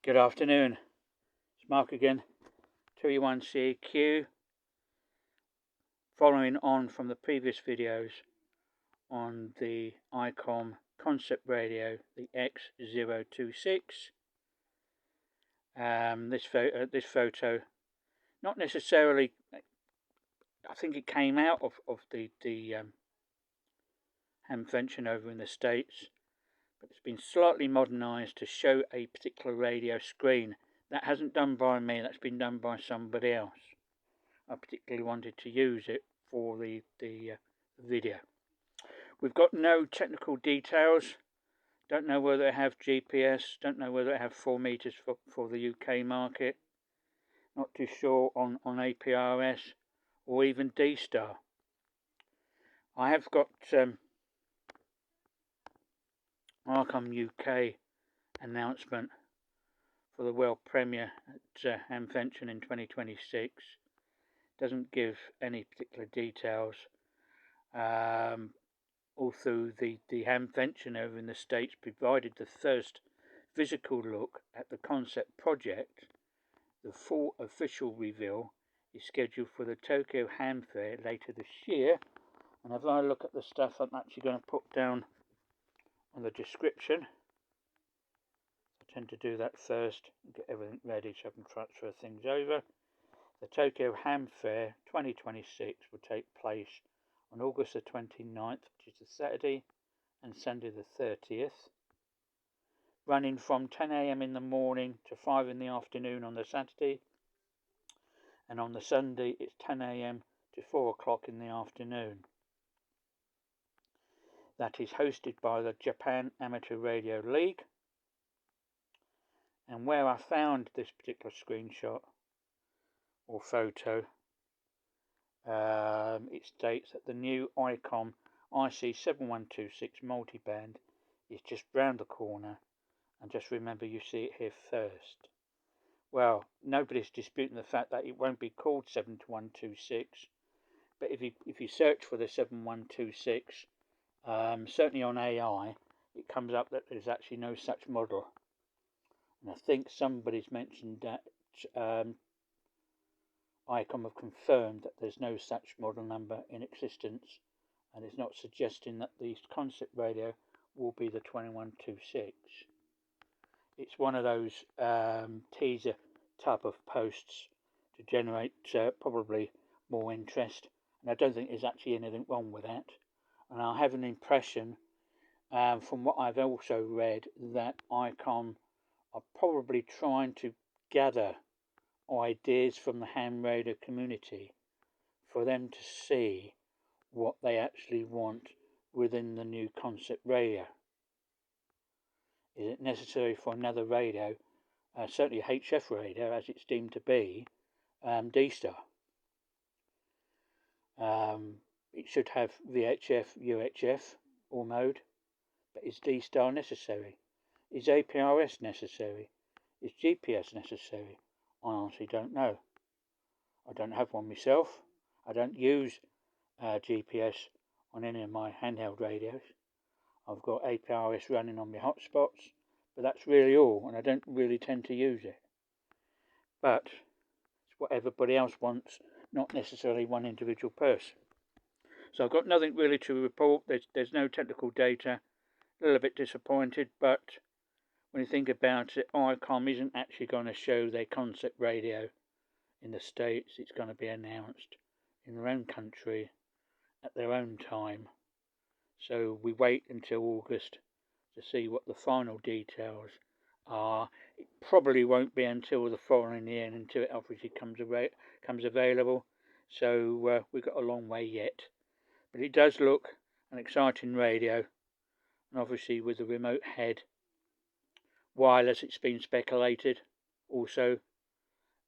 Good afternoon, it's Mark again, 2E1CQ, following on from the previous videos on the ICOM concept radio, the X-026. This photo, not necessarily, I think it came out of the Hamvention over in the States, but it's been slightly modernised to show a particular radio screen. That hasn't done by me, that's been done by somebody else. I particularly wanted to use it for the video. We've got no technical details, don't know whether they have GPS, don't know whether they have 4 meters for the UK market, not too sure on APRS or even D-Star. I have got ICOM UK announcement for the world premiere at Hamvention in 2026. Doesn't give any particular details. All through the Hamvention over in the States provided the first physical look at the concept project. The full official reveal is scheduled for the Tokyo Ham Fair later this year. And if I look at the stuff I'm actually going to put down on the description, I tend to do that first and get everything ready so I can transfer things over. The Tokyo Ham Fair 2026 will take place on August the 29th, which is the Saturday, and Sunday the 30th, running from 10 AM in the morning to 5 in the afternoon on the Saturday, and on the Sunday it's 10 AM to 4 o'clock in the afternoon. That is hosted by the Japan Amateur Radio League, and where I found this particular screenshot or photo, it states that the new ICOM IC-7126 Multiband is just round the corner, and just remember you see it here first. Well, nobody's disputing the fact that it won't be called 7126, but if you search for the 7126, certainly on AI, it comes up that there's actually no such model. And I think somebody's mentioned that ICOM have confirmed that there's no such model number in existence, and it's not suggesting that the concept radio will be the 2126. It's one of those teaser type of posts to generate probably more interest, and I don't think there's actually anything wrong with that. And I have an impression from what I've also read that ICOM are probably trying to gather ideas from the ham radio community for them to see what they actually want within the new concept radio. Is it necessary for another radio, certainly HF radio as it's deemed to be, D-Star? It should have VHF, UHF or mode, but is D-Star necessary? Is APRS necessary? Is GPS necessary? I honestly don't know. I don't have one myself. I don't use GPS on any of my handheld radios. I've got APRS running on my hotspots, but that's really all, and I don't really tend to use it. But it's what everybody else wants, not necessarily one individual person. So I've got nothing really to report. There's no technical data. A little bit disappointed, but when you think about it, ICOM isn't actually going to show their concept radio in the States. It's going to be announced in their own country at their own time. So we wait until August to see what the final details are. It probably won't be until the following year, until it obviously comes available. So we've got a long way yet. But it does look an exciting radio, and obviously with the remote head, wireless, it's been speculated also.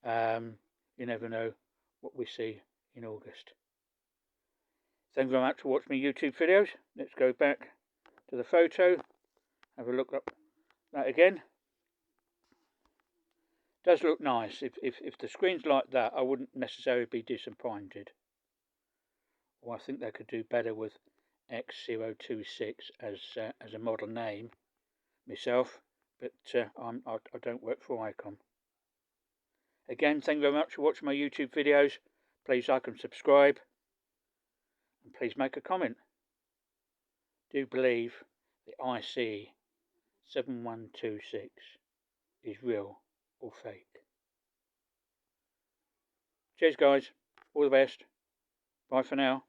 You never know what we see in August. Thank you very much for watching my YouTube videos. Let's go back to the photo, have a look up that again. Does look nice. If the screen's like that, I wouldn't necessarily be disappointed. Well, I think they could do better with X-026 as a model name myself, but I don't work for ICOM. Again, thank you very much for watching my YouTube videos. Please like and subscribe, and please make a comment. Do believe the IC-7126 is real or fake. Cheers guys, all the best, bye for now.